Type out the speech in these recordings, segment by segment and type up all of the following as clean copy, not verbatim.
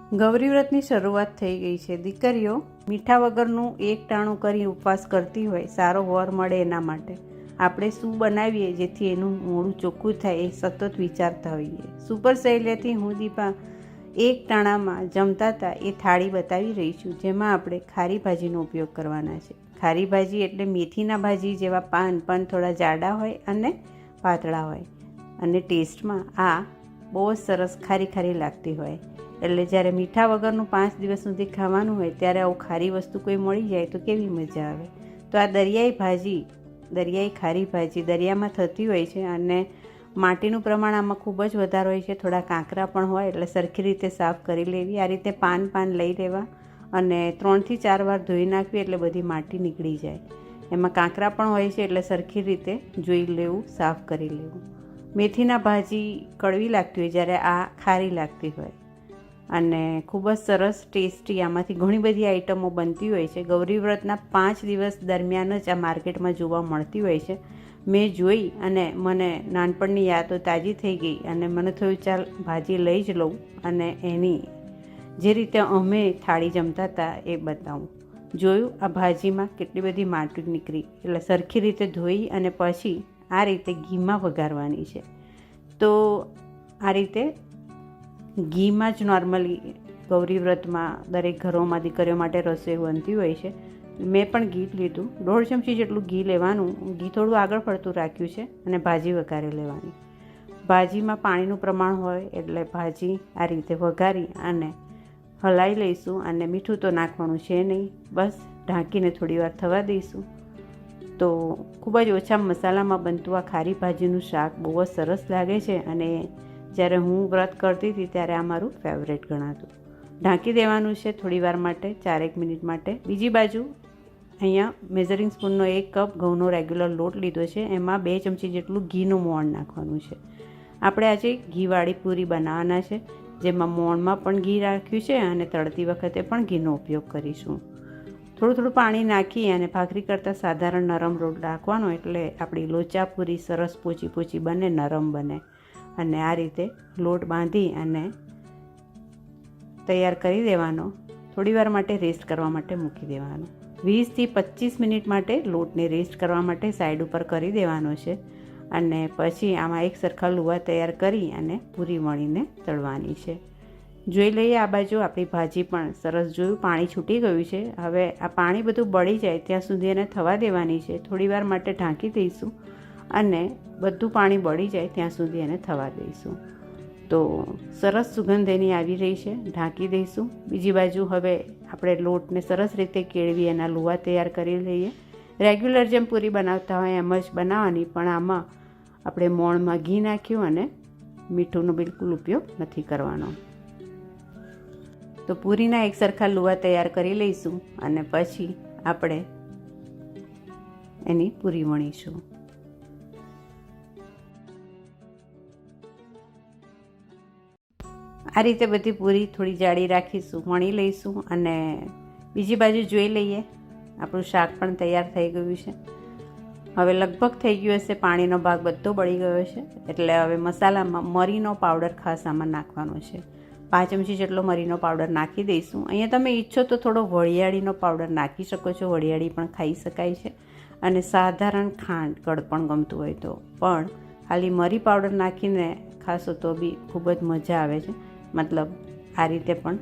ગૌરી વ્રતની શરૂઆત થઈ ગઈ છે। દીકરીઓ મીઠા વગરનું એક ટાણું કરી ઉપવાસ કરતી હોય સારો વર મળે એના માટે આપણે શું બનાવીએ જેથી એનું મોઢું ચોખ્ખું થાય એ સતત વિચારતા હોઈએ। સુપર શૈલ્યથી હું દીપા એક ટાણામાં જમતા હતા એ થાળી બતાવી રહી છું, જેમાં આપણે ખારી ભાજીનો ઉપયોગ કરવાના છે। ખારી ભાજી એટલે મેથીના ભાજી જેવા પાન પણ થોડા જાડા હોય અને પાતળા હોય, અને ટેસ્ટમાં આ બહુ જ સરસ ખારી ખારી લાગતી હોય। એટલે જ્યારે મીઠા વગરનું 5 દિવસ સુધી ખાવાનું હોય ત્યારે આવું ખારી વસ્તુ કોઈ મળી જાય તો કેવી મજા આવે। તો આ દરિયાઈ ખારી ભાજી દરિયામાં થતી હોય છે, અને માટીનું પ્રમાણ આમાં ખૂબ જ વધારે હોય છે, થોડા કાંકરા પણ હોય, એટલે સરખી રીતે સાફ કરી લેવી। આ રીતે પાન લઈ લેવા અને 3 થી 4 વાર ધોઈ નાખવી એટલે બધી માટી નીકળી જાય। એમાં કાંકરા પણ હોય છે એટલે સરખી રીતે જોઈ લેવું, સાફ કરી લેવું। મેથીના ભાજી કડવી લાગતી હોય જ્યારે આ ખારી લાગતી હોય, અને ખૂબ જ સરસ ટેસ્ટી આમાંથી ઘણી બધી આઈટમો બનતી હોય છે। ગૌરી વ્રતના 5 દિવસ દરમિયાન જ આ માર્કેટમાં જોવા મળતી હોય છે। મેં જોઈ અને મને નાનપણની યાદો તાજી થઈ ગઈ, અને મને થયું ચાલ ભાજી લઈ જ લઉં અને એની જે રીતે અમે થાળી જમતા હતા એ બતાવું। જોયું આ ભાજીમાં કેટલી બધી માટી નીકળી, એટલે સરખી રીતે ધોઈ અને પછી આ રીતે ઘીમાં વઘારવાની છે। તો આ રીતે ઘીમાં જ નોર્મલી ગૌરી વ્રતમાં દરેક ઘરોમાં દીકરીઓ માટે રસોઈ બનતી હોય છે। મેં પણ ઘી લીધું, 1.5 ચમચી જેટલું ઘી લેવાનું। ઘી થોડું આગળ પડતું રાખ્યું છે અને ભાજી વઘારી લેવાની। ભાજીમાં પાણીનું પ્રમાણ હોય એટલે ભાજી આ રીતે વઘારી અને હલાવી લઈશું, અને મીઠું તો નાખવાનું છે નહીં, બસ ઢાંકીને થોડી વાર થવા દઈશું। તો ખૂબ જ ઓછા મસાલામાં બનતું આ ખારી ભાજીનું શાક બહુ જ સરસ લાગે છે, અને જ્યારે હું વ્રત કરતી હતી ત્યારે આ મારું ફેવરેટ ગણાતું। ઢાંકી દેવાનું છે થોડી વાર માટે, 4-1 મિનિટ માટે। બીજી બાજુ અહીંયા મેઝરિંગ સ્પૂનનો 1 કપ ઘઉંનો રેગ્યુલર લોટ લીધો છે, એમાં 2 ચમચી જેટલું ઘીનું મોણ નાખવાનું છે। આપણે આજે ઘીવાળી પૂરી બનાવવાના છે, જેમાં મોણમાં પણ ઘી રાખ્યું છે અને તળતી વખતે પણ ઘીનો ઉપયોગ કરીશું। થોડું પાણી નાખી અને ભાખરી કરતાં સાધારણ નરમ લોટ રાખવાનો, એટલે આપણી લોચા પૂરી સરસ પોચી બને, નરમ બને। અને આ રીતે લોટ બાંધી અને તૈયાર કરી દેવાનો। થોડી વાર માટે રેસ્ટ કરવા માટે મૂકી દેવાનો। 20 થી 25 મિનિટ માટે લોટને રેસ્ટ કરવા માટે સાઈડ ઉપર કરી દેવાનો છે, અને પછી આમાં એક સરખા લુવા તૈયાર કરી અને પૂરી વણીને તળવાની છે। જોઈ લઈએ આ બાજુ આપણી ભાજી પણ સરસ, જોયું પાણી છૂટી ગયું છે। હવે આ પાણી બધું બળી જાય ત્યાં સુધી એને થવા દેવાની છે। થોડી વાર માટે ઢાંકી દઈશું અને બધું પાણી બળી જાય ત્યાં સુધી એને થવા દઈશું। તો સરસ સુગંધ એની આવી રહી છે, ઢાંકી દઈશું। બીજી બાજુ હવે આપણે લોટને સરસ રીતે કેળવી એના લુવા તૈયાર કરી લઈએ। રેગ્યુલર જેમ પૂરી બનાવતા હોય એમ જ બનાવવાની, પણ આમાં આપણે મોણમાં ઘી નાખ્યું અને મીઠુંનો બિલકુલ ઉપયોગ નથી કરવાનો। તો પૂરીના એક સરખા લુવા તૈયાર કરી લઈશું અને પછી આપણે એની પૂરી વણીશું। આ રીતે બધી પૂરી થોડી જાડી રાખીશું, વણી લઈશું, અને બીજી બાજુ જોઈ લઈએ આપણું શાક પણ તૈયાર થઈ ગયું છે। હવે લગભગ થઈ ગયું હશે, પાણીનો ભાગ બધો બળી ગયો છે, એટલે હવે મસાલામાં મરીનો પાવડર ખાસ આમાં નાખવાનો છે। 5 ચમચી જેટલો મરીનો પાવડર નાખી દઈશું। અહીંયા તમે ઈચ્છો તો થોડો વરિયાળીનો પાવડર નાખી શકો છો, વરિયાળી પણ ખાઈ શકાય છે, અને સાધારણ ખાંડ ગળ પણ ગમતું હોય તો, પણ ખાલી મરી પાવડર નાખીને ખાશો તો બી ખૂબ જ મજા આવે છે। મતલબ આ રીતે પણ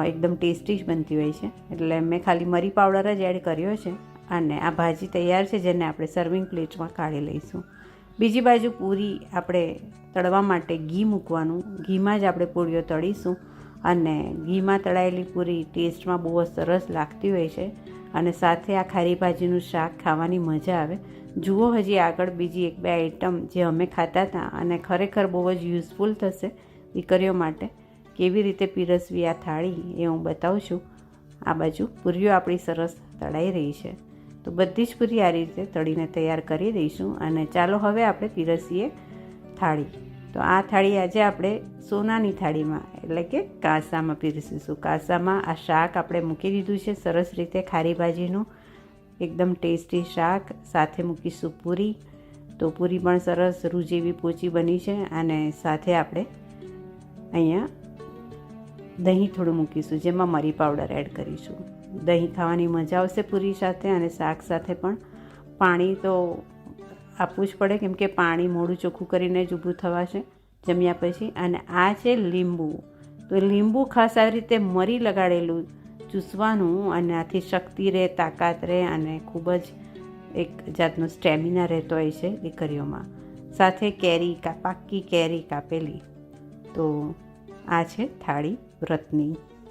એકદમ ટેસ્ટી જ બનતી હોય છે, એટલે મેં ખાલી મરી પાવડર જ એડ કર્યો છે। અને આ ભાજી તૈયાર છે, જેને આપણે સર્વિંગ પ્લેટમાં કાઢી લઈશું। બીજી બાજુ પૂરી આપણે તળવા માટે ઘી મૂકવાનું, ઘીમાં જ આપણે પૂરીઓ તળીશું, અને ઘીમાં તળાયેલી પૂરી ટેસ્ટમાં બહુ જ સરસ લાગતી હોય છે, અને સાથે આ ખારી ભાજીનું શાક ખાવાની મજા આવે। જુઓ હજી આગળ બીજી 1-2 આઈટમ જે અમે ખાતા હતા અને ખરેખર બહુ જ યુઝફુલ થશે દીકરીઓ માટે, કેવી રીતે પીરસવી આ થાળી એ હું બતાવું છું। આ બાજુ પૂરીઓ આપણી સરસ તળાઈ રહી છે, તો બધી જ પૂરી આ રીતે તળીને તૈયાર કરી દઈશું। અને ચાલો હવે આપણે પીરસીએ થાળી। તો આ થાળી આજે આપણે સોનાની થાળીમાં એટલે કે કાંસામાં પીરસીશું। કાંસામાં આ શાક આપણે મૂકી દીધું છે સરસ રીતે, ખારી ભાજીનું એકદમ ટેસ્ટી શાક, સાથે મૂકીશું પૂરી। તો પૂરી પણ સરસ રૂ જેવી પોચી બની છે, અને સાથે આપણે અહીંયા દહીં થોડું મૂકીશું, જેમાં મરી પાવડર એડ કરીશું. દહીં ખાવાની મજા આવશે પૂરી સાથે, અને શાક સાથે પણ. પાણી તો આપવું જ પડે, કેમ કે પાણી મોઢું ચોખ્ખું કરીને જ ઊભું થવાશે જમ્યા પછી. અને આ છે લીંબુ. તો લીંબુ ખાસ આવી રીતે મરી લગાડેલું ચૂસવાનું, અને આથી શક્તિ રહે, તાકાત રહે, અને ખૂબ જ એક જાતનો સ્ટેમિના રહેતો હોય છે દીકરીઓમાં. સાથે કેરી, પાકી કેરી કાપેલી. તો આ છે થાળી વ્રતની.